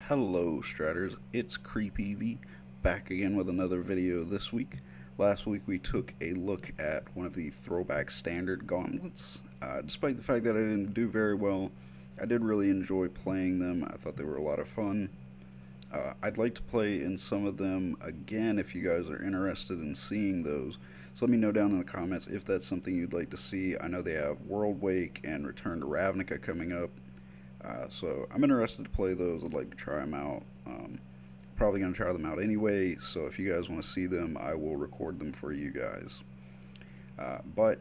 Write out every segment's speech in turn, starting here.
Hello Stratters, it's CreepEvee, back again with another video this week. Last week we took a look at one of the throwback standard gauntlets. Despite the fact that I didn't do very well, I did really enjoy playing them. I thought they were a lot of fun. I'd like to play in some of them again if you guys are interested in seeing those. So let me know down in the comments if that's something you'd like to see. I know they have World Wake and Return to Ravnica coming up. So I'm interested to play those. I'd like to try them out. Probably going to try them out anyway, so if you guys want to see them, I will record them for you guys. But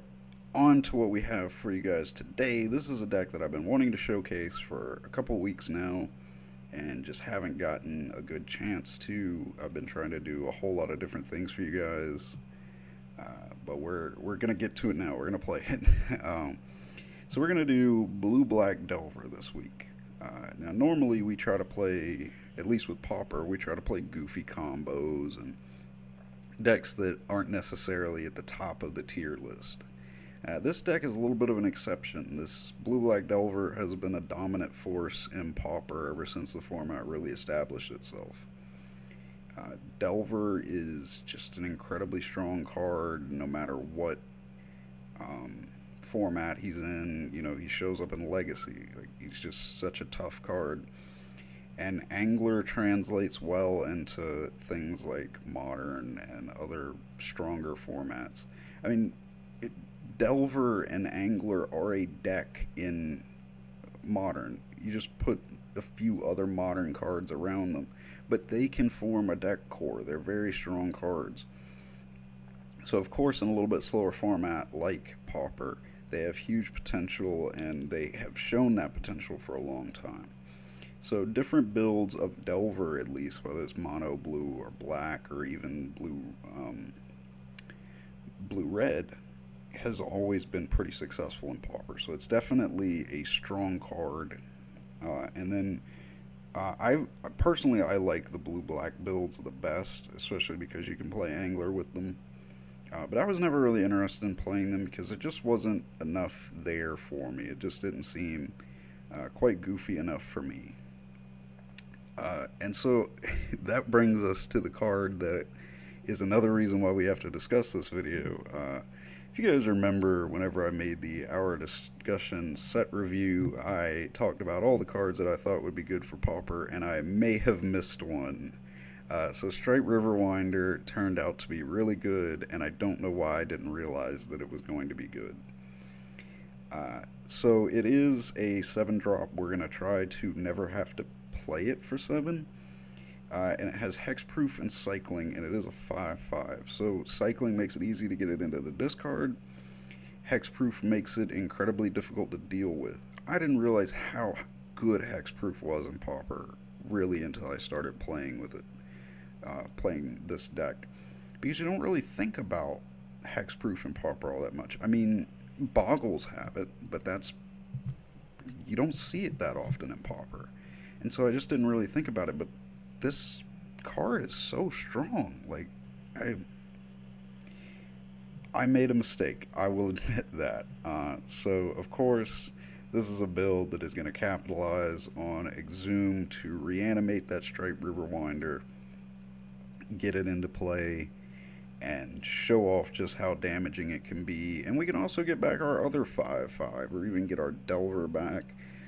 on to what we have for you guys today. This is a deck that I've been wanting to showcase for a couple weeks now and just haven't gotten a good chance to. I've been trying to do a whole lot of different things for you guys, but we're going to get to it now. We're going to play it. So we're going to do Blue-Black Delver this week. Now normally we try to play, at least with Pauper, we try to play goofy combos and decks that aren't necessarily at the top of the tier list. This deck is a little bit of an exception. This Blue-Black Delver has been a dominant force in Pauper ever since the format really established itself. Delver is just an incredibly strong card no matter what format he's in. You know, he shows up in Legacy. Like, he's just such a tough card. And Angler translates well into things like Modern and other stronger formats. I mean, Delver and Angler are a deck in Modern. You just put a few other Modern cards around them. But they can form a deck core. They're very strong cards. So of course in a little bit slower format like Pauper, they have huge potential, and they have shown that potential for a long time. So different builds of Delver, at least, whether it's mono blue or black or even blue-red, has always been pretty successful in Pauper. So it's definitely a strong card. And then I personally like the blue-black builds the best, especially because you can play Angler with them. But I was never really interested in playing them because it just wasn't enough there for me. It just didn't seem quite goofy enough for me. And so that brings us to the card that is another reason why we have to discuss this video. If you guys remember, whenever I made the Hour Discussion set review, I talked about all the cards that I thought would be good for Pauper, and I may have missed one. So Stripe Riverwinder turned out to be really good, and I don't know why I didn't realize that it was going to be good. So it is a 7-drop. We're going to try to never have to play it for 7. And it has Hexproof and Cycling, and it is a 5/5. So Cycling makes it easy to get it into the discard. Hexproof makes it incredibly difficult to deal with. I didn't realize how good Hexproof was in Pauper, really, until I started playing with it. Playing this deck, because you don't really think about hexproof and Pauper all that much. I mean, Boggles have it, but you don't see it that often in Pauper, and so I just didn't really think about it. But this card is so strong. Like, I made a mistake, I will admit that. So of course this is a build that is going to capitalize on Exhume to reanimate that Stripe Riverwinder, get it into play, and show off just how damaging it can be. And we can also get back our other 5/5, or even get our Delver back,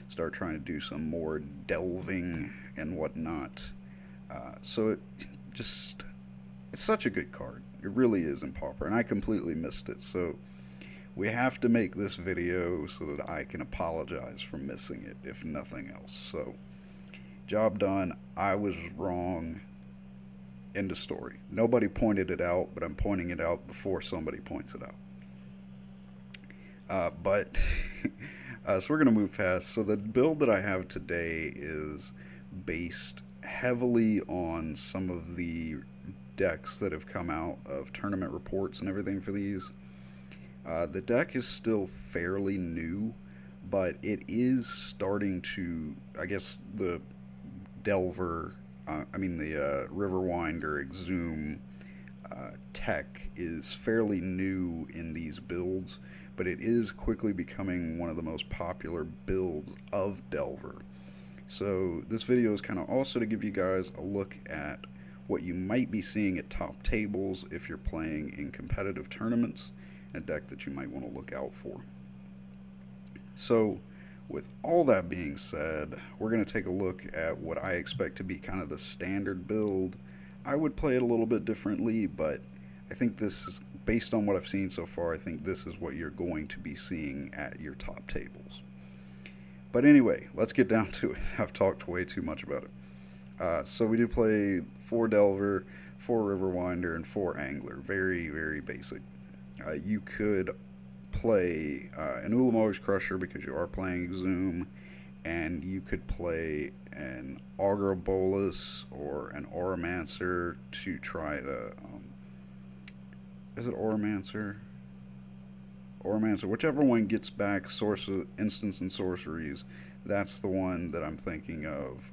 start trying to do some more delving and whatnot. So it's such a good card. It really is in Pauper, and I completely missed it. So we have to make this video so that I can apologize for missing it, if nothing else. So job done. I was wrong. End of story. Nobody pointed it out, but I'm pointing it out before somebody points it out. So we're going to move past. So the build that I have today is based heavily on some of the decks that have come out of tournament reports and everything for these. The deck is still fairly new, but it is starting to, I guess, the Delver, the Riverwinder Exhume tech is fairly new in these builds, but it is quickly becoming one of the most popular builds of Delver. So this video is kind of also to give you guys a look at what you might be seeing at top tables if you're playing in competitive tournaments, a deck that you might want to look out for. So with all that being said, we're going to take a look at what I expect to be kind of the standard build. I would play it a little bit differently, but I think this is, based on what I've seen so far, I think this is what you're going to be seeing at your top tables. But anyway, let's get down to it. I've talked way too much about it. So we do play 4 Delver, 4 Riverwinder, and 4 Angler. Very, very basic. You could play an Ulamog's Crusher because you are playing Exhume, and you could play an Augur Bolus or an Auramancer to try to... is it Auramancer? Auramancer, whichever one gets back instants and sorceries, that's the one that I'm thinking of.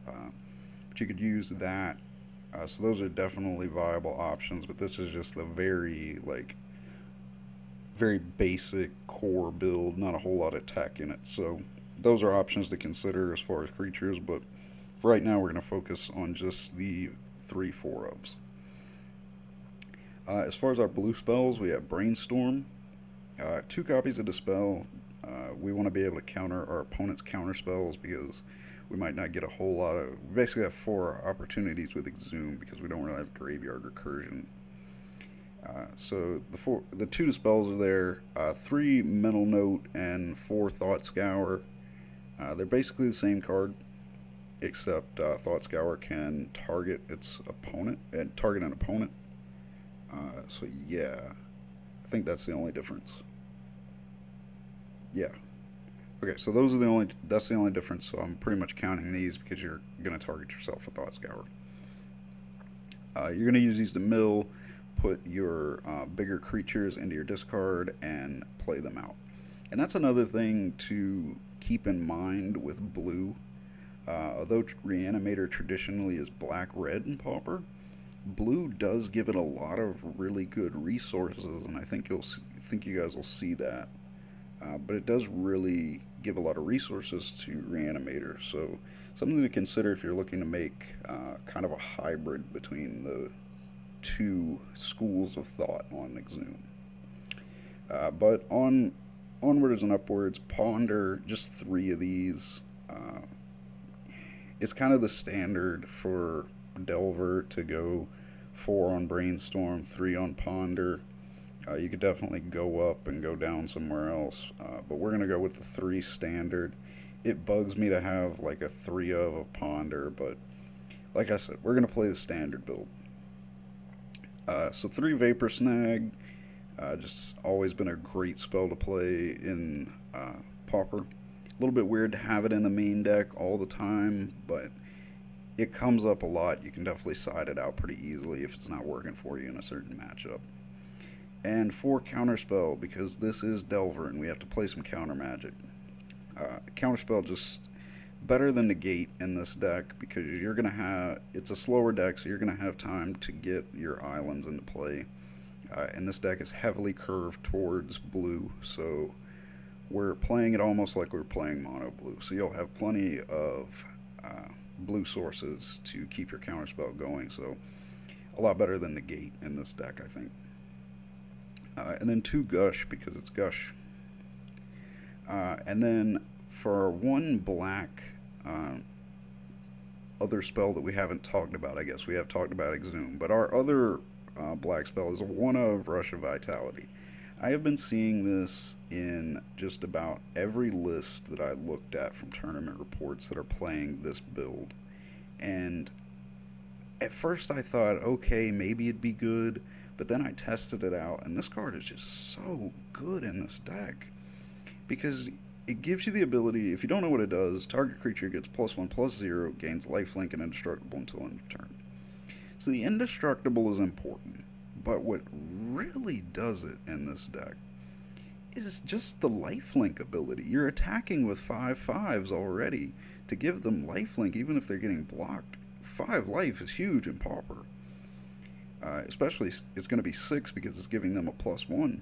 But you could use that. So those are definitely viable options, but this is just the very basic core build, not a whole lot of tech in it. So those are options to consider as far as creatures, but for right now we're going to focus on just the 3 4-ofs. As far as our blue spells, we have Brainstorm. 2 copies of Dispel. We want to be able to counter our opponent's counter spells because we might not get a whole lot of... We basically have 4 opportunities with Exhume because we don't really have Graveyard Recursion. So the 2 Dispels are there. 3 Mental Note and 4 Thought Scour. They're basically the same card, except Thought Scour can target its opponent and target an opponent. So yeah, I think that's the only difference. Yeah. Okay, so that's the only difference, so I'm pretty much counting these because you're going to target yourself with Thought Scour. You're going to use these to mill, put your bigger creatures into your discard, and play them out. And that's another thing to keep in mind with blue. Although Reanimator traditionally is black-red in Pauper, blue does give it a lot of really good resources, and I think you guys will see that. But it does really give a lot of resources to Reanimator, so something to consider if you're looking to make kind of a hybrid between the 2 schools of thought on Exhume. But onwards and upwards, Ponder, just 3 of these. It's kind of the standard for Delver to go 4 on Brainstorm, 3 on Ponder. You could definitely go up and go down somewhere else, but we're going to go with the 3 standard. It bugs me to have like a 3 of a Ponder, but like I said, we're going to play the standard build. So 3 Vapor Snag, just always been a great spell to play in Pauper. A little bit weird to have it in the main deck all the time, but it comes up a lot. You can definitely side it out pretty easily if it's not working for you in a certain matchup. And 4 Counterspell, because this is Delver and we have to play some counter magic. Counterspell just better than Negate in this deck because you're going to have... It's a slower deck, so you're going to have time to get your islands into play. And this deck is heavily curved towards blue, so we're playing it almost like we're playing mono blue. So you'll have plenty of blue sources to keep your counterspell going, so a lot better than Negate in this deck, I think. And then 2 Gush because it's Gush. And then for 1 black other spell that we haven't talked about, I guess we have talked about Exhume, but our other black spell is 1 of Rush of Vitality. I have been seeing this in just about every list that I looked at from tournament reports that are playing this build. And at first I thought, okay, maybe it'd be good, but then I tested it out, and this card is just so good in this deck. Because it gives you the ability, if you don't know what it does, target creature gets +1/+0, gains lifelink and indestructible until end of turn. So the indestructible is important, but what really does it in this deck is just the lifelink ability. You're attacking with 5/5s already to give them lifelink, even if they're getting blocked. 5 life is huge in Pauper. Especially, it's going to be 6 because it's giving them a +1.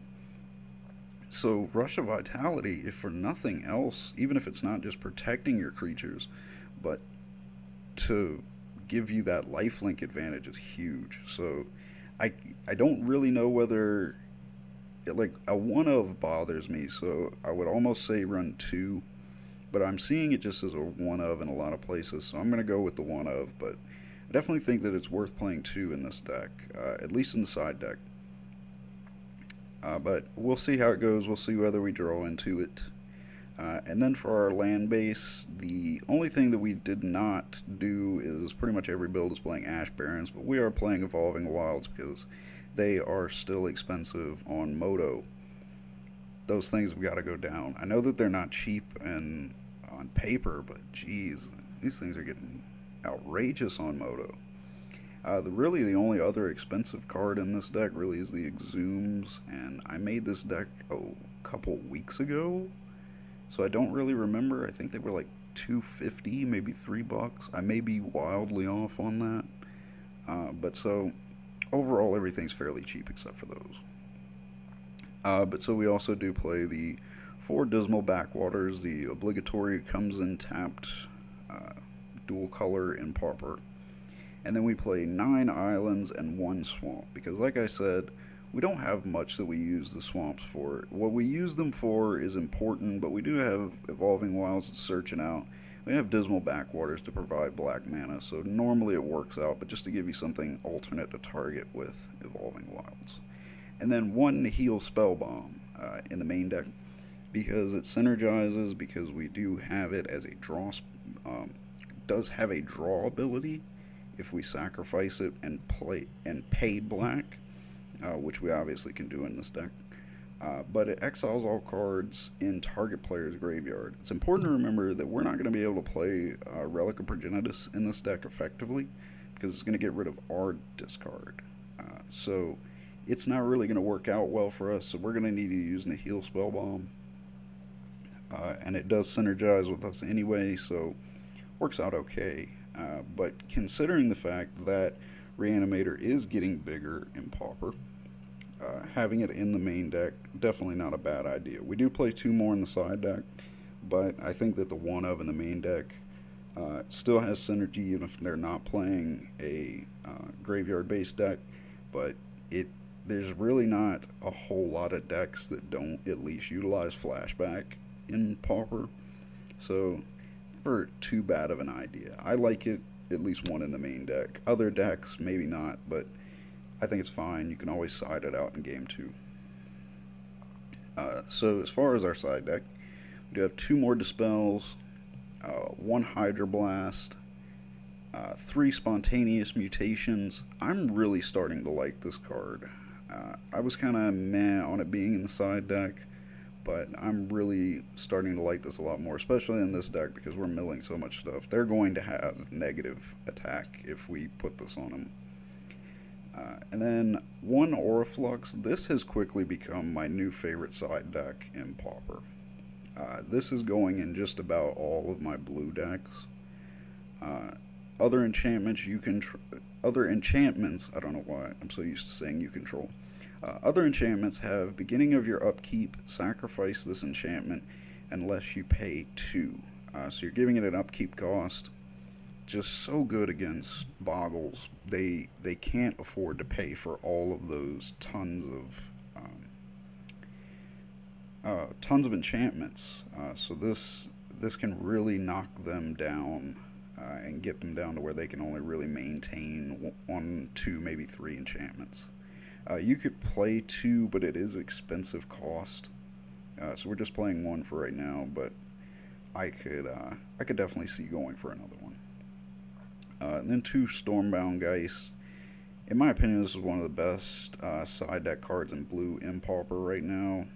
So Rush of Vitality, if for nothing else, even if it's not just protecting your creatures, but to give you that lifelink advantage is huge. So I I don't really know whether like a one of bothers me, so I would almost say run two, but I'm seeing it just as a one of in a lot of places, so I'm gonna go with the one of. But I definitely think that it's worth playing two in this deck, at least in the side deck. But we'll see how it goes. We'll see whether we draw into it. And then for our land base, the only thing that we did not do is pretty much every build is playing Ash Barrens, but we are playing Evolving Wilds because they are still expensive on Moto. Those things have got to go down. I know that they're not cheap and on paper, but geez, these things are getting outrageous on Moto. Really the only other expensive card in this deck really is the Exhumes, and I made this deck a couple weeks ago, so I don't really remember. I think they were like 250, maybe $3. I may be wildly off on that, but so overall everything's fairly cheap except for those. But so we also do play the 4 Dismal Backwaters. The obligatory comes in tapped, dual color in Pauper. And then we play 9 islands and 1 swamp, because like I said, we don't have much that we use the swamps for. What we use them for is important, but we do have Evolving Wilds to search it out. We have Dismal Backwaters to provide black mana, so normally it works out, but just to give you something alternate to target with Evolving Wilds. And then 1 Heal Spell Bomb in the main deck, because it synergizes, because we do have it as a draw, does have a draw ability if we sacrifice it and pay black, which we obviously can do in this deck. But it exiles all cards in target player's graveyard. It's important to remember that we're not going to be able to play Relic of Progenitus in this deck effectively, because it's going to get rid of our discard. So it's not really going to work out well for us, so we're going to need to use the Heal Spell Bomb. And it does synergize with us anyway, so works out okay. But considering the fact that Reanimator is getting bigger in Pauper, having it in the main deck, definitely not a bad idea. We do play 2 more in the side deck, but I think that the one of in the main deck still has synergy even if they're not playing a graveyard-based deck, but there's really not a whole lot of decks that don't at least utilize flashback in Pauper, so never too bad of an idea. I like it at least one in the main deck. Other decks, maybe not, but I think it's fine. You can always side it out in game 2. So as far as our side deck, we do have 2 more Dispels, 1 Hydro Blast, 3 Spontaneous Mutations. I'm really starting to like this card. I was kind of meh on it being in the side deck, but I'm really starting to like this a lot more, especially in this deck because we're milling so much stuff. They're going to have negative attack if we put this on them. And then 1 Auraflux. This has quickly become my new favorite side deck in Pauper. This is going in just about all of my blue decks. Other enchantments other enchantments, I don't know why I'm so used to saying you control. Other enchantments have beginning of your upkeep, sacrifice this enchantment unless you pay 2. So you're giving it an upkeep cost. Just so good against Boggles. They can't afford to pay for all of those tons of enchantments. So this can really knock them down and get them down to where they can only really maintain 1, 2, maybe 3 enchantments. You could play 2, but it is expensive cost. So we're just playing 1 for right now, but I could definitely see going for another one. And then 2 Stormbound Geist. In my opinion, this is one of the best side deck cards in blue in Pauper right now.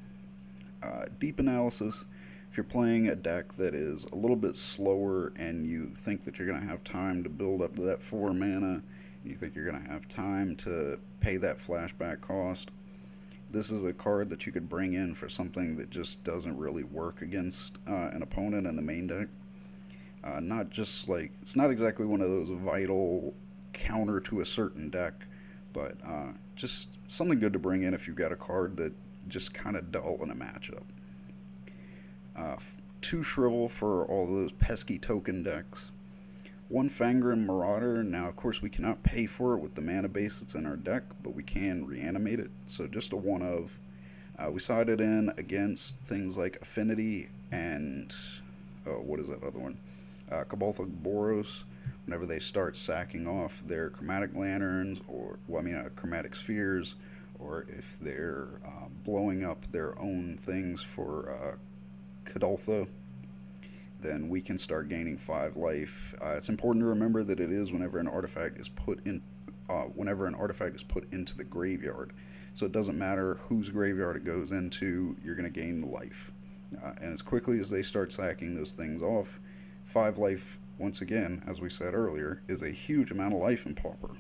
Deep Analysis. If you're playing a deck that is a little bit slower and you think that you're going to have time to build up to that 4 mana, you think you're going to have time to pay that flashback cost, this is a card that you could bring in for something that just doesn't really work against an opponent in the main deck. Not just like, it's not exactly one of those vital counter to a certain deck, but just something good to bring in if you've got a card that just kind of dull in a matchup. 2 Shrivel for all those pesky token decks. One Fangren Marauder. Now, of course, we cannot pay for it with the mana base that's in our deck, but we can reanimate it. So just a one of. We sided in against things like Affinity and what is that other one? Cabaltha Boros. Whenever they start sacking off their chromatic lanterns, or well, I mean, chromatic spheres, or if they're blowing up their own things for Cadoltha, then we can start gaining 5 life. It's important to remember that it is whenever an artifact is put into the graveyard. So it doesn't matter whose graveyard it goes into, you're going to gain the life. And as quickly as they start sacking those things off, 5 life, once again, as we said earlier, is a huge amount of life in Pauper.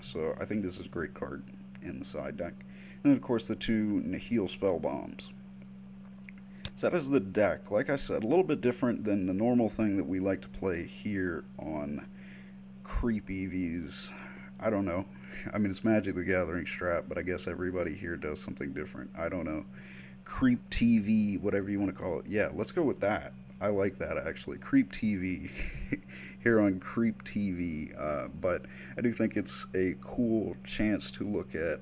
So I think this is a great card in the side deck. And then, of course, the 2 Nihil Spell Bombs. So that is the deck. Like I said, a little bit different than the normal thing that we like to play here on CreepEvee's. I don't know. I mean, it's Magic the Gathering Strat, but I guess everybody here does something different. I don't know. CreepTV, whatever you want to call it. Yeah, let's go with that. I like that, actually. CreepTV here on CreepTV. But I do think it's a cool chance to look at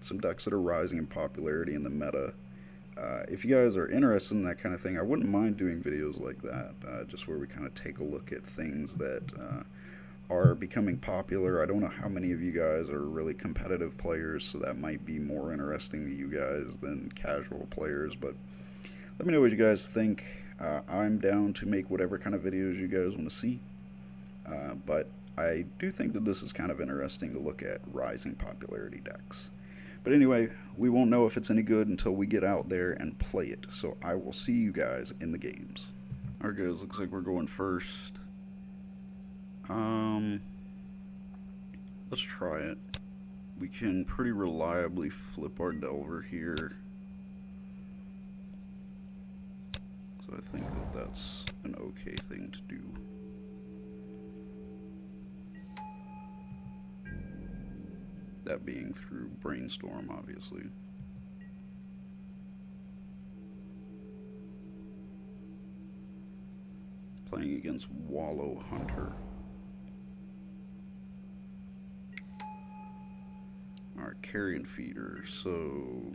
some decks that are rising in popularity in the meta. If you guys are interested in that kind of thing, I wouldn't mind doing videos like that, just where we kind of take a look at things that are becoming popular. I don't know how many of you guys are really competitive players, so that might be more interesting to you guys than casual players, but let me know what you guys think. I'm down to make whatever kind of videos you guys want to see, but I do think that this is kind of interesting to look at rising popularity decks. But anyway, we won't know if it's any good until we get out there and play it. So I will see you guys in the games. Alright guys, looks like we're going first. Let's try it. We can pretty reliably flip our Delver here. So I think that that's an okay thing to do. That being through Brainstorm, obviously. Playing against Wallow Hunter. Alright, Carrion Feeder. So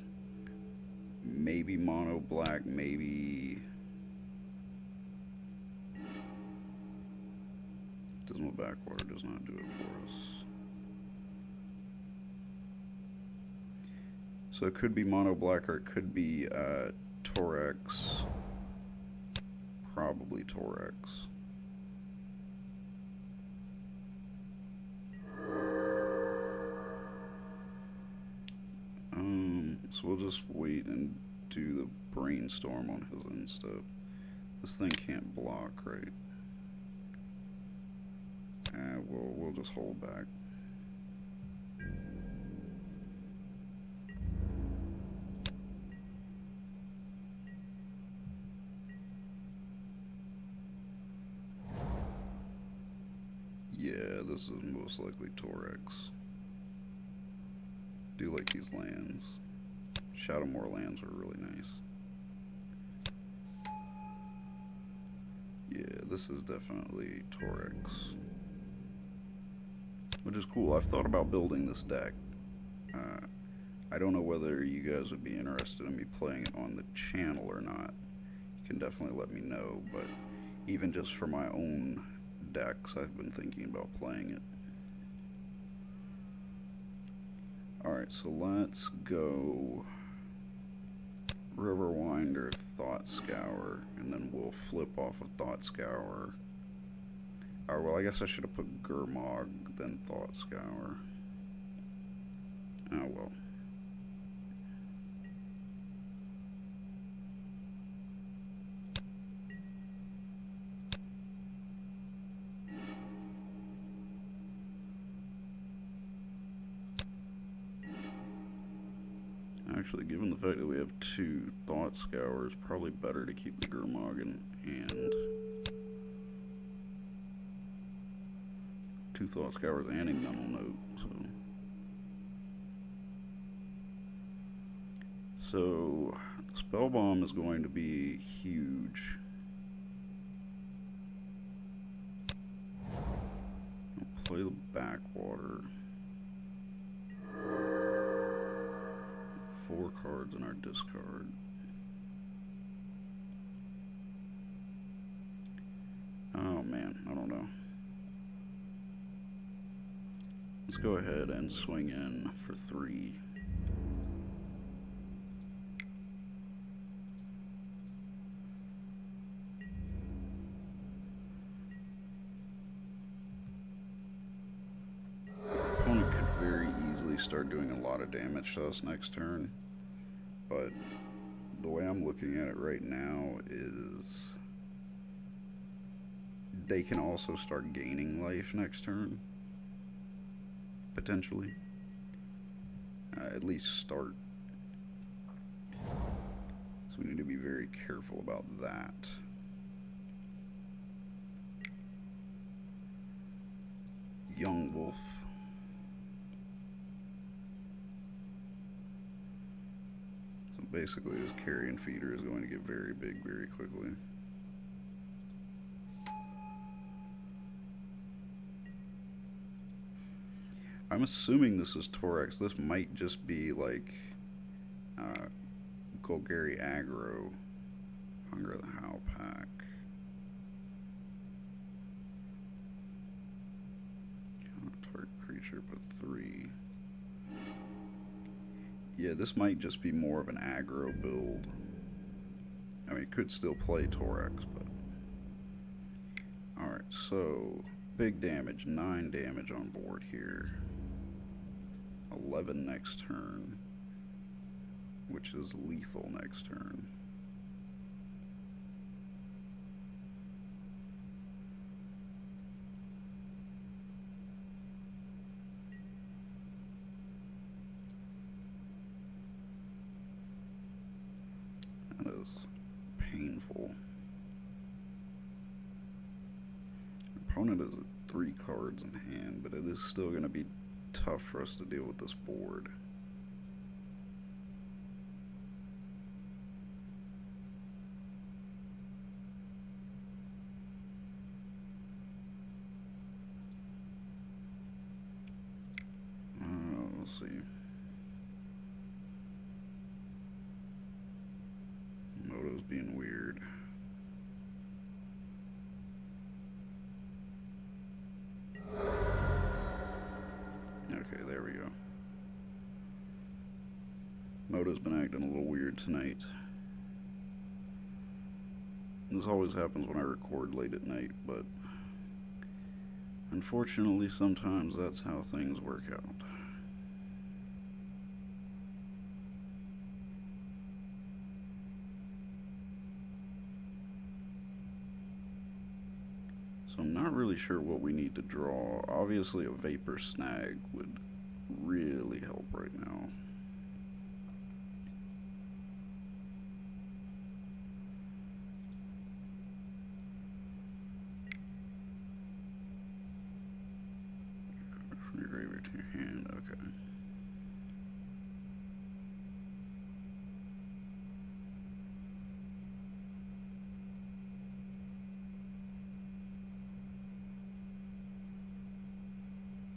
maybe mono black, maybe Dismal Backwater does not do it for us. So it could be mono black or it could be Torex. Probably Torex. So we'll just wait and do the Brainstorm on his end step. This thing can't block, right? We'll just hold back. Yeah, this is most likely Torex. Do like these lands. Shadowmoor lands are really nice. Yeah, this is definitely Torex. Which is cool. I've thought about building this deck. I don't know whether you guys would be interested in me playing it on the channel or not. You can definitely let me know, but even just for my own decks, I've been thinking about playing it. Alright, so let's go Riverwinder, Thought Scour, and then we'll flip off of Thought Scour. Or, well, I guess I should have put Gurmag, then Thought Scour. Oh well. Actually, given the fact that we have 2 Thought Scours, probably better to keep the Gurmag in hand. 2 Thought Scours and a Mental Note, so Spell Bomb is going to be huge. play the backwater. 4 cards in our discard. Oh man, I don't know. Let's go ahead and swing in for 3. Opponent could very easily start doing a lot of damage to us next turn, but the way I'm looking at it right now is they can also start gaining life next turn, potentially. At least start. So we need to be very careful about that. Young Wolf. So basically this carrion feeder is going to get very big very quickly. I'm assuming this is Torex. This might just be like Golgari aggro, Hunger of the Howl pack. Target creature, put 3. Yeah, this might just be more of an aggro build. I mean, it could still play Torex, but... Alright, so big damage, 9 damage on board here. 11 next turn, which is lethal next turn. That is painful. Opponent has 3 cards in hand, but it is still going to be tough for us to deal with this board. Let's see. Moto's being weird. Okay, there we go. Moto's been acting a little weird tonight. This always happens when I record late at night, but unfortunately sometimes that's how things work out. So I'm not really sure what we need to draw. Obviously a Vapor Snag would really help right now. From your graveyard to your hand, okay.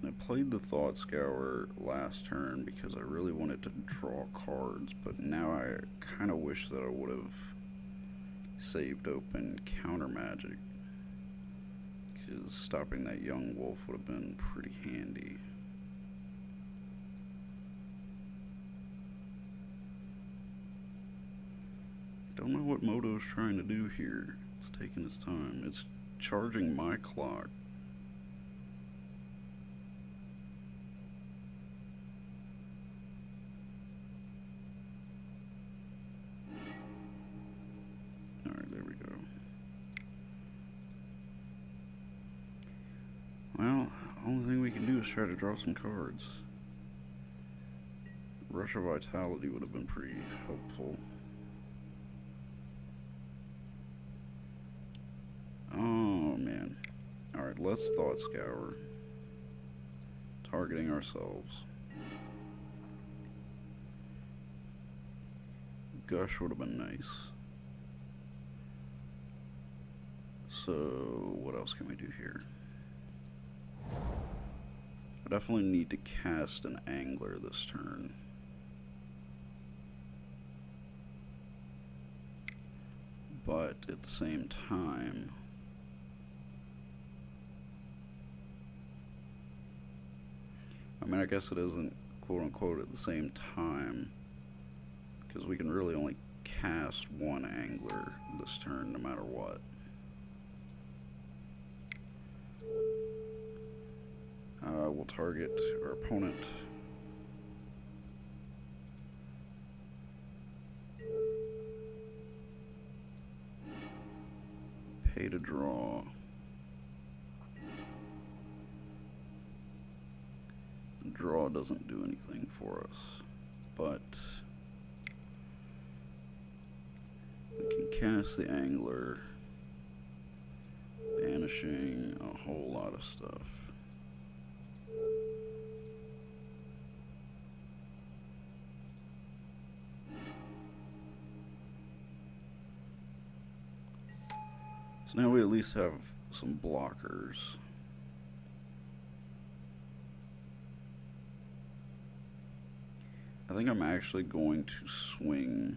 I played the Thought Scour last turn because I really wanted to draw cards, but now I kind of wish that I would have saved open Counter Magic, because stopping that Young Wolf would have been pretty handy. Don't know what Moto's trying to do here. It's taking its time. It's charging my clock. Well, only thing we can do is try to draw some cards. Rush of Vitality would have been pretty helpful. Oh man. Alright, let's Thought Scour. Targeting ourselves. Gush would have been nice. So, what else can we do here? I definitely need to cast an angler this turn. But at the same time, I mean, I guess it isn't quote-unquote at the same time, because we can really only cast one angler this turn no matter what. We'll target our opponent. Pay to draw. Draw doesn't do anything for us, but we can cast the angler, banishing a whole lot of stuff. So now we at least have some blockers. I think I'm actually going to swing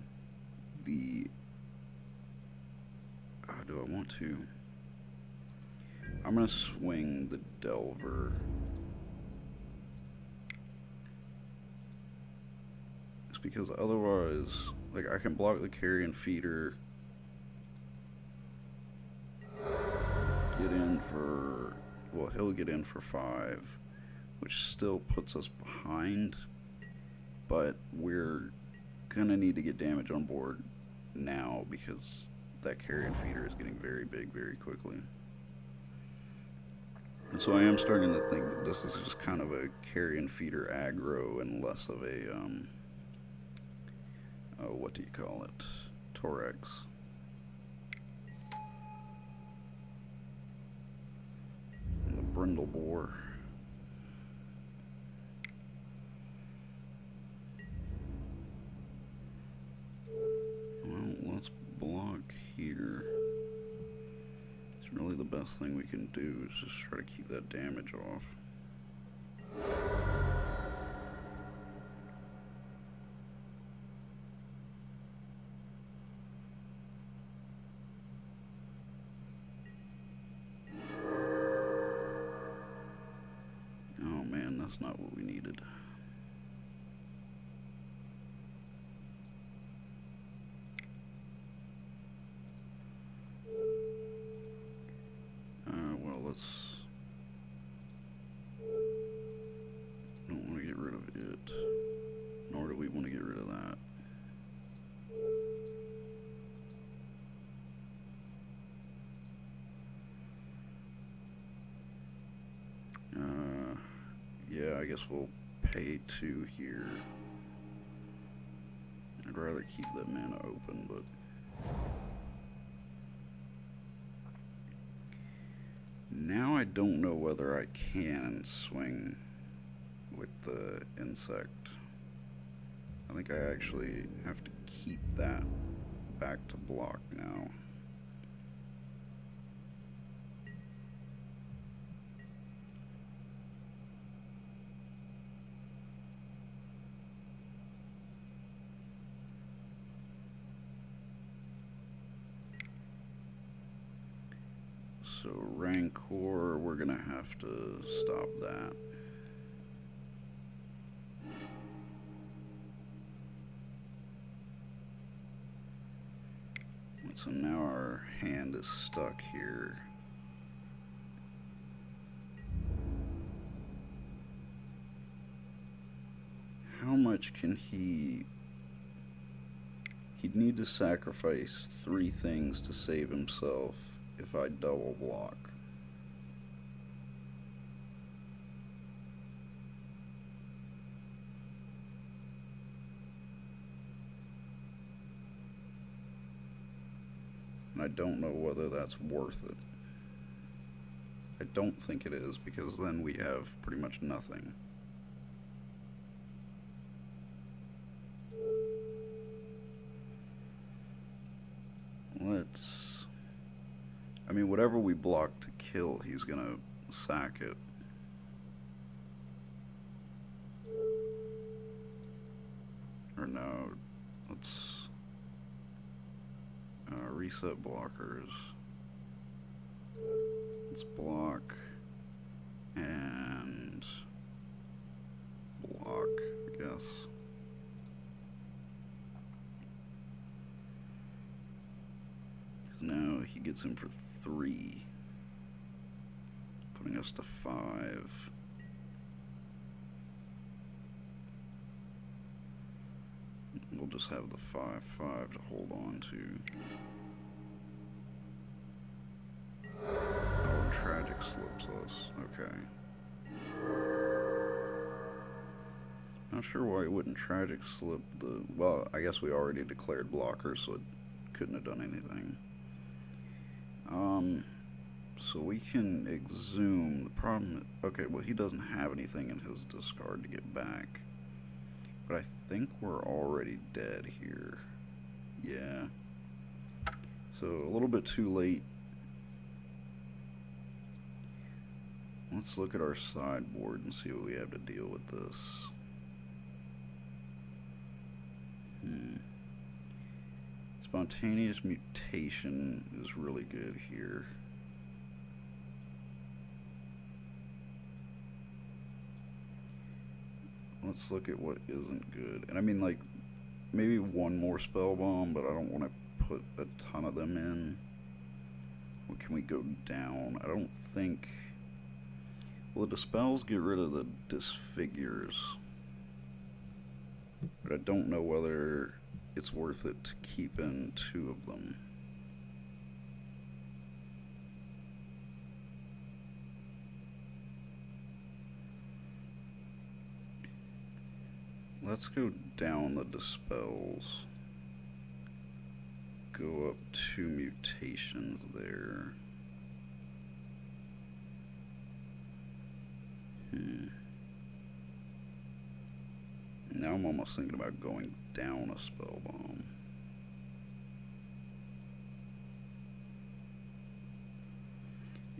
the... do I want to? I'm going to swing the Delver. It's because otherwise, like, I can block the Carrion Feeder, get in for... well, he'll get in for 5, which still puts us behind. But we're gonna need to get damage on board now because that Carrion Feeder is getting very big very quickly. And so I am starting to think that this is just kind of a Carrion Feeder aggro and less of a, what do you call it? Torex. And the Brindle Boar. Let's block here. It's really the best thing we can do is just try to keep that damage off. Oh man, that's not what we needed. Don't want to get rid of it, nor do we want to get rid of that. Yeah, I guess we'll pay 2 here. I'd rather keep that mana open, but... now I don't know whether I can swing with the insect. I think I actually have to keep that back to block now. So Rancor, we're gonna have to stop that. So now our hand is stuck here. How much can he... he'd need to sacrifice 3 things to save himself if I double block. And I don't know whether that's worth it. I don't think it is, because then we have pretty much nothing. Let's... I mean, whatever we block to kill, he's gonna sack it. or no, let's reset blockers. Let's block and block, I guess. Now he gets him for 3, putting us to 5. We'll just have the 5/5 to hold on to. Oh, Tragic slips us. Okay. Not sure why it wouldn't Tragic slip the... Well, I guess we already declared blockers, so it couldn't have done anything. So we can Exhume. The problem... Okay, well, he doesn't have anything in his discard to get back. But I think we're already dead here. Yeah. So, a little bit too late. Let's look at our sideboard and see what we have to deal with this. Spontaneous Mutation is really good here. Let's look at what isn't good. And I mean, like, maybe one more spell bomb, but I don't want to put a ton of them in. What can we go down? I don't think... Well, the dispels get rid of the disfigures. But I don't know whether it's worth it to keep in 2 of them. Let's go down the dispels. Go up 2 mutations there. Now I'm almost thinking about going down a spell bomb.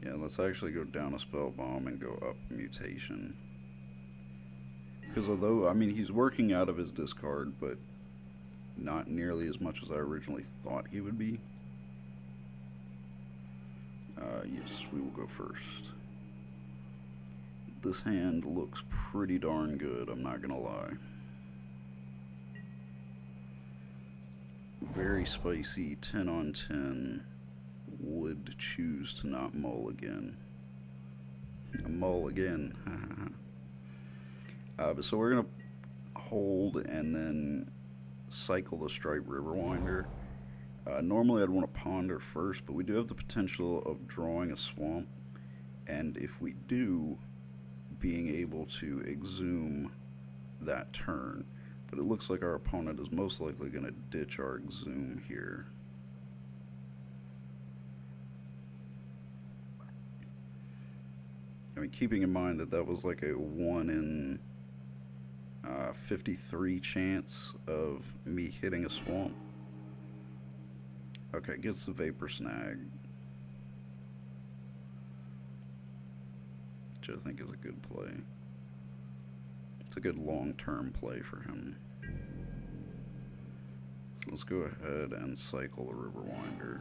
Yeah, let's actually go down a spell bomb and go up a mutation. Because although, I mean, he's working out of his discard, but not nearly as much as I originally thought he would be. Yes, we will go first. This hand looks pretty darn good, I'm not gonna lie. Very spicy, 10 on 10. Would choose to not mull again. Mull again. So we're gonna hold and then cycle the Stripe Riverwinder. Normally I'd want to ponder first, but we do have the potential of drawing a swamp, and if we do, being able to Exhume that turn. But it looks like our opponent is most likely going to ditch our Exhume here. I mean, keeping in mind that that was like a 1 in 53 chance of me hitting a swamp. Okay, gets the Vapor Snag, which I think is a good play. It's a good long-term play for him. So let's go ahead and cycle the Riverwinder.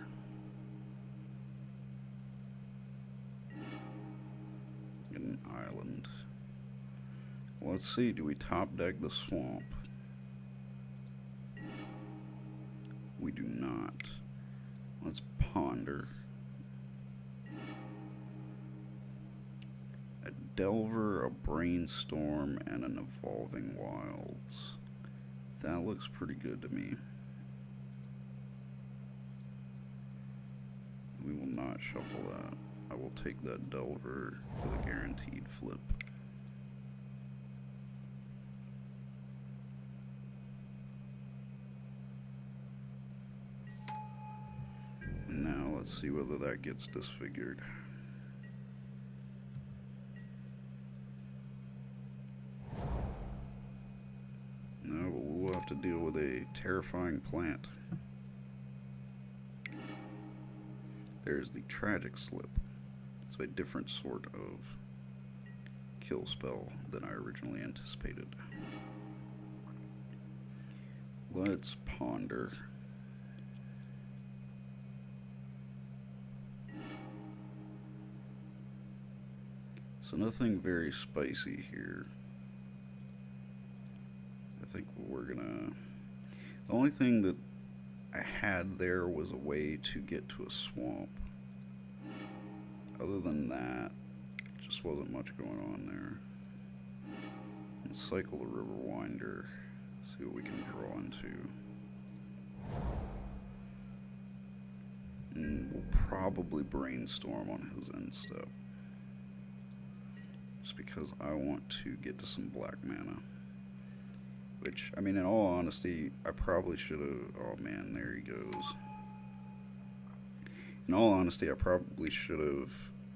Get an island. Let's see, do we top deck the swamp? We do not. Let's ponder. A Delver, a Brainstorm, and an Evolving Wilds. That looks pretty good to me. We will not shuffle that. I will take that Delver with a guaranteed flip. And now let's see whether that gets disfigured. No, but we'll have to deal with a terrifying plant. There's the Tragic Slip. It's a different sort of kill spell than I originally anticipated. Let's ponder. So nothing very spicy here. I think we're gonna... The only thing that I had there was a way to get to a swamp. Other than that, just wasn't much going on there. Let's cycle the River Winder, see what we can draw into. And we'll probably brainstorm on his end step. Just because I want to get to some black mana. Which, I mean, in all honesty, I probably should have... Oh man, there he goes. In all honesty, I probably should have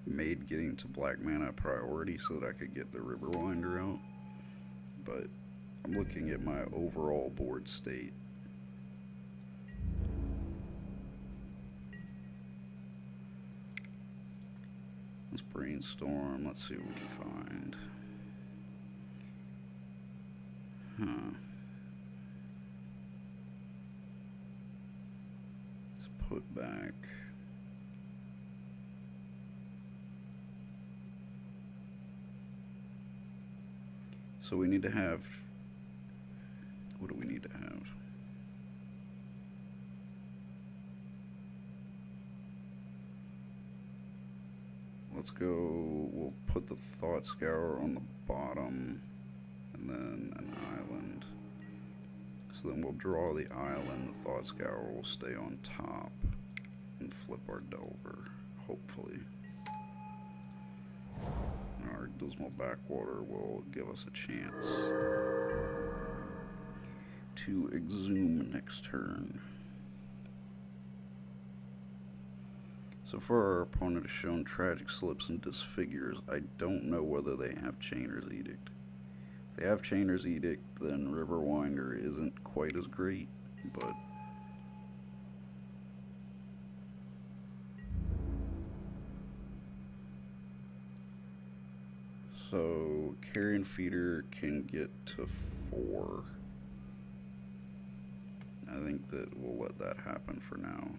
made getting to black mana a priority so that I could get the River Winder out. But I'm looking at my overall board state. Let's brainstorm. Let's see what we can find. Let's put back. So we need to have... What do we need to have? Let's go... We'll put the Thought Scour on the bottom. And then an island. So then we'll draw the island, the Thought Scour will stay on top, and flip our Delver, hopefully. Our Dismal Backwater will give us a chance to Exhume next turn. So far our opponent has shown Tragic Slips and Disfigures. I don't know whether they have Chainer's Edict. If they have Chainer's Edict, then River Winder isn't quite as great, but... So, Carrion Feeder can get to 4. I think that we'll let that happen for now.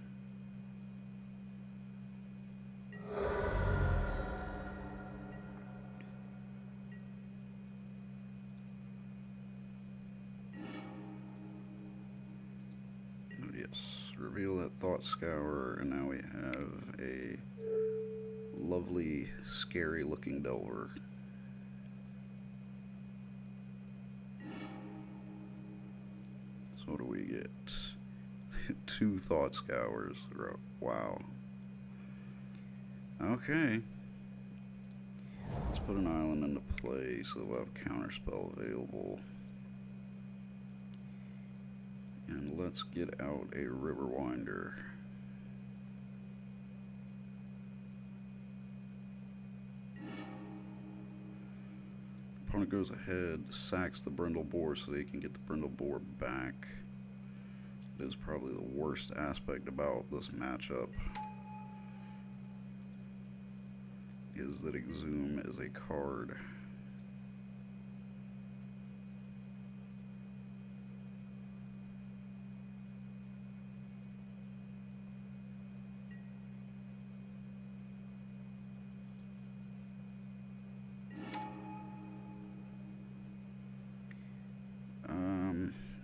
Reveal that Thought Scour, and now we have a lovely, scary looking Delver. So what do we get? 2 Thought Scours. Wow. Okay. Let's put an island into play so we'll have Counterspell available. And let's get out a River Winder. Opponent goes ahead, sacks the Brindle Boar so they can get the Brindle Boar back. It is probably the worst aspect about this matchup, is that Exhume is a card.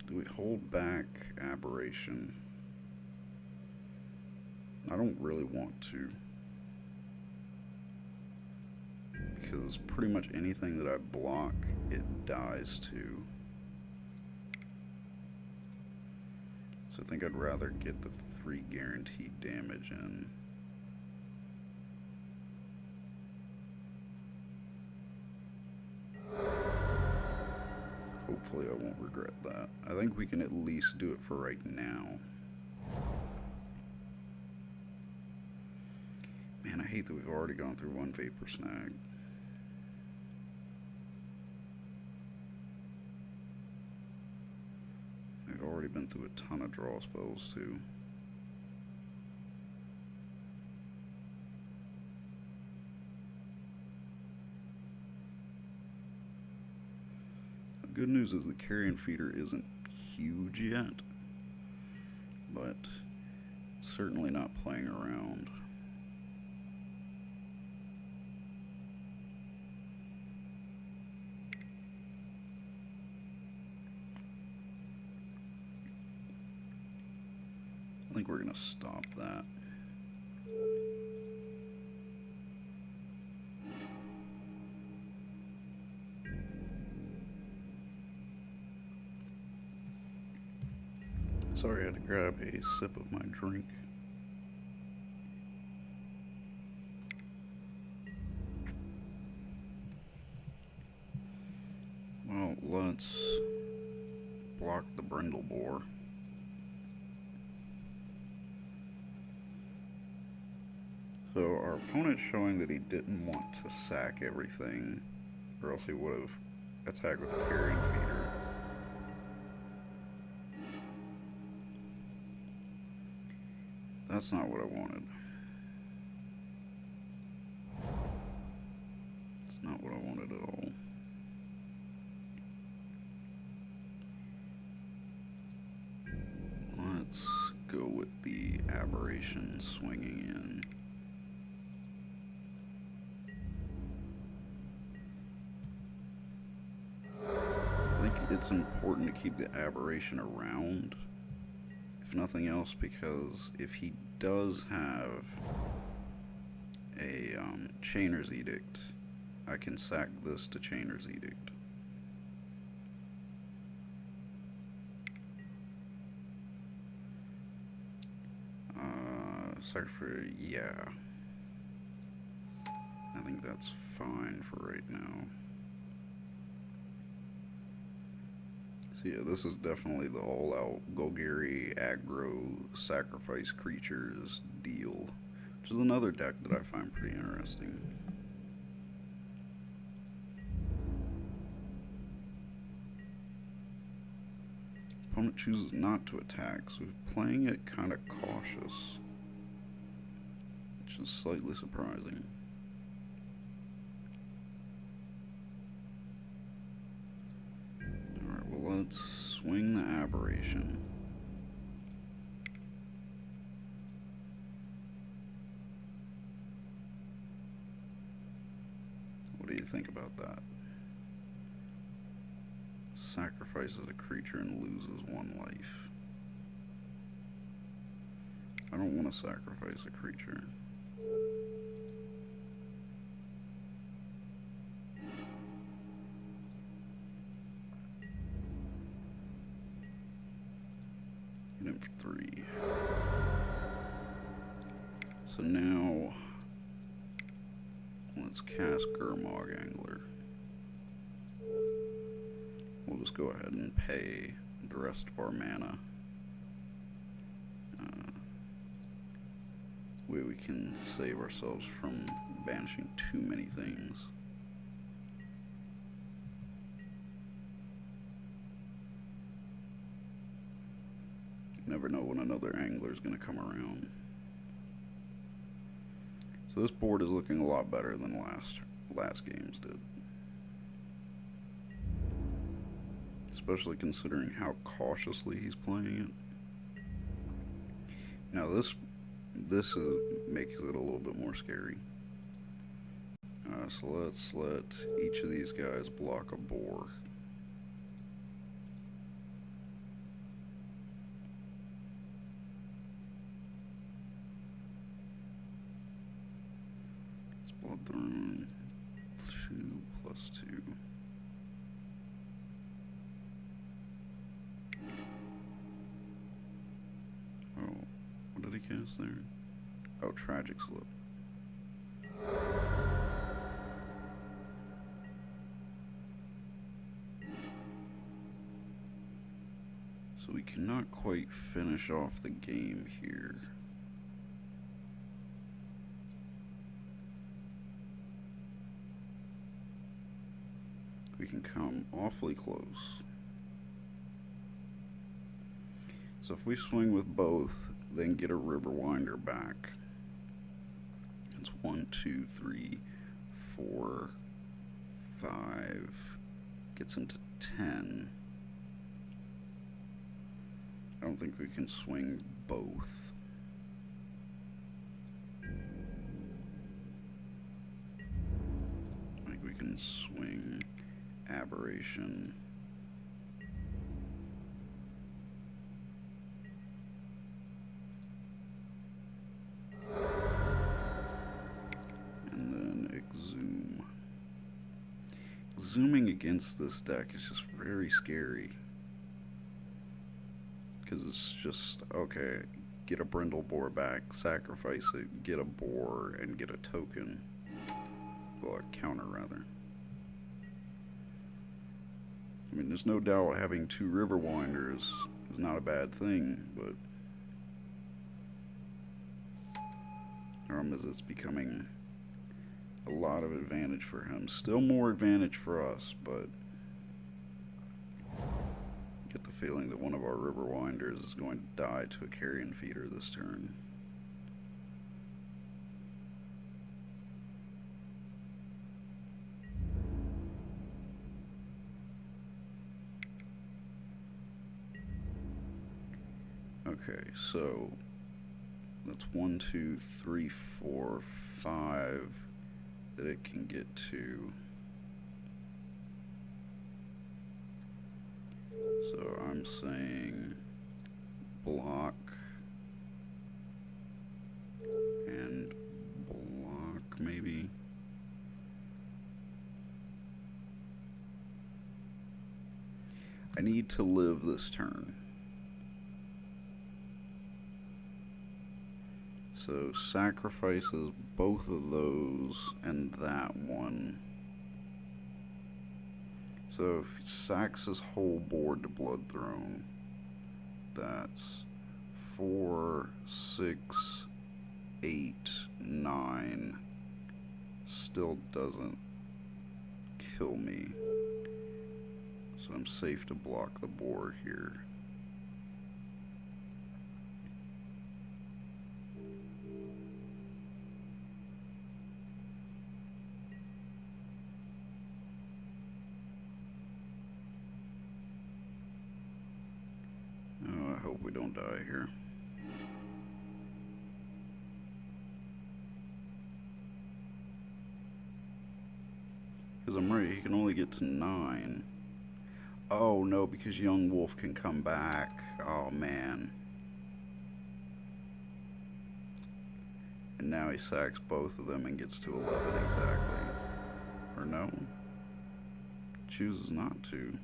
Do we hold back Aberration? I don't really want to, because pretty much anything that I block, it dies to. So I think I'd rather get the 3 guaranteed damage in. Hopefully I won't regret that. I think we can at least do it for right now. Man, I hate that we've already gone through 1 Vapor Snag. I've already been through a ton of draw spells too. The good news is the Carrion Feeder isn't huge yet, but certainly not playing around. I think we're going to stop that. Sorry, I had to grab a sip of my drink. Well, let's block the brindle boar. So our opponent's showing that he didn't want to sack everything, or else he would have attacked with the carrion feeder. That's not what I wanted. It's not what I wanted at all. Let's go with the aberration swinging in. I think it's important to keep the aberration around, if nothing else, because if he does have a Chainer's Edict, I can sack this to Chainer's Edict. Sorry for, yeah. I think that's fine for right now. So yeah, this is definitely the all-out Golgari aggro sacrifice creatures deal, which is another deck that I find pretty interesting. Opponent chooses not to attack, so playing it kind of cautious, which is slightly surprising. Alright, well, let's swing the aberration. What do you think about that? Sacrifices a creature and loses 1 life. I don't want to sacrifice a creature. Hit him for 3. So now let's cast Gurmag Angler. We'll just go ahead and pay the rest of our mana. Way we can save ourselves from banishing too many things. You never know when another angler is going to come around. So this board is looking a lot better than last game's did. Especially considering how cautiously he's playing it. Now this makes it a little bit more scary. So let's let each of these guys block a boar. Let's blood the rune. 2+2. Oh, what did he cast there? Oh, Tragic Slip. So we cannot quite finish off the game here. We can come awfully close. So if we swing with both, then get a Riverwinder back. It's 1, 2, 3, 4, 5. Gets him to 10. I don't think we can swing both. I think we can swing Aberration. And then Exhume. Zooming against this deck is just very scary. Because it's just, okay, get a Brindle Boar back, sacrifice it, get a boar, and get a token. Well, a counter, rather. I mean, there's no doubt having 2 Riverwinders is not a bad thing, but the problem is it's becoming a lot of advantage for him. Still more advantage for us, but I get the feeling that one of our Riverwinders is going to die to a Carrion Feeder this turn. Okay, so that's 1, 2, 3, 4, 5 that it can get to. So I'm saying block and block, maybe. I need to live this turn. So sacrifices both of those and that one. So if he sacks his whole board to Blood Throne, that's 4, 6, 8, 9. Still doesn't kill me. So I'm safe to block the board here. Oh, I hope we don't die here. Because I'm right, he can only get to 9. Oh no, because Young Wolf can come back. Oh man. And now he sacks both of them and gets to 11 exactly. Or no? Chooses not to.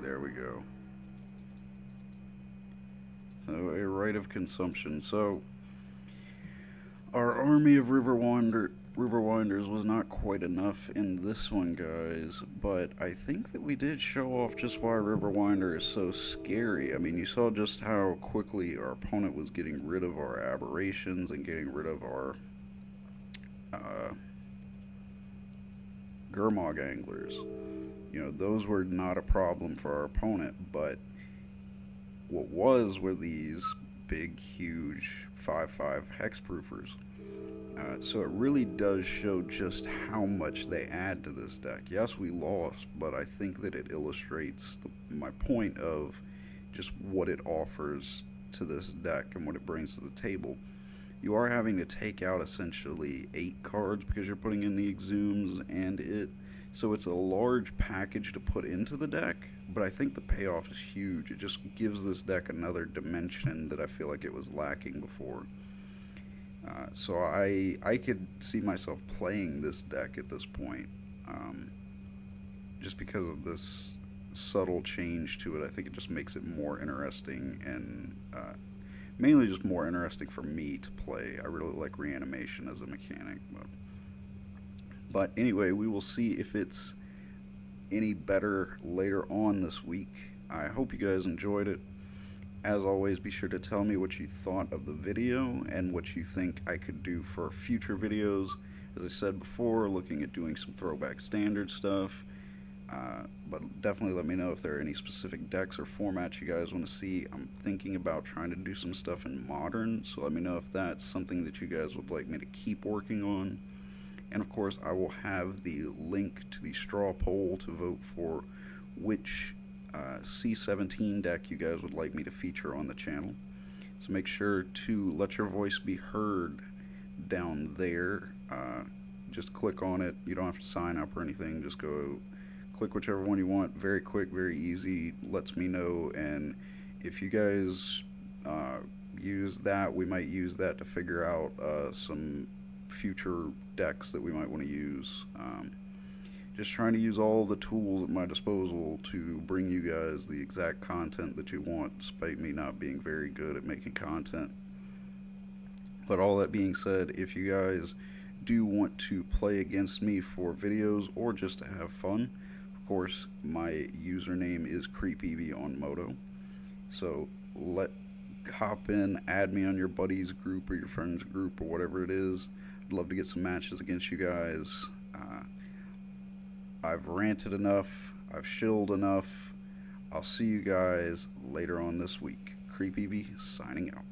There we go. So a right of consumption. So our army of Riverwinders was not quite enough in this one, guys, but I think that we did show off just why Riverwinder is so scary. I mean, you saw just how quickly our opponent was getting rid of our aberrations and getting rid of our Gurmag anglers. You know, those were not a problem for our opponent, but what were these big, huge 5/5 hexproofers. So it really does show just how much they add to this deck. Yes, we lost, but I think that it illustrates my point of just what it offers to this deck and what it brings to the table. You are having to take out essentially 8 cards because you're putting in the Exhumes and it. So it's a large package to put into the deck, but I think the payoff is huge. It just gives this deck another dimension that I feel like it was lacking before. So I could see myself playing this deck at this point, just because of this subtle change to it. I think it just makes it more interesting and mainly just more interesting for me to play. I really like Reanimation as a mechanic. But anyway, we will see if it's any better later on this week. I hope you guys enjoyed it. As always, be sure to tell me what you thought of the video and what you think I could do for future videos. As I said before, looking at doing some throwback standard stuff. But definitely let me know if there are any specific decks or formats you guys want to see. I'm thinking about trying to do some stuff in Modern, so let me know if that's something that you guys would like me to keep working on. And of course, I will have the link to the straw poll to vote for which C17 deck you guys would like me to feature on the channel. So make sure to let your voice be heard down there. Just click on it. You don't have to sign up or anything. Just go click whichever one you want. Very quick, very easy. Lets me know. And if you guys use that, we might use that to figure out some future decks that we might want to use. Just trying to use all the tools at my disposal to bring you guys the exact content that you want, despite me not being very good at making content. But all that being said, if you guys do want to play against me for videos or just to have fun, of course, my username is CreepEvee on Moto. So hop in, add me on your buddies group or your friends group or whatever it is. I'd love to get some matches against you guys. I've ranted enough. I've shilled enough. I'll see you guys later on this week. CreepEvee signing out.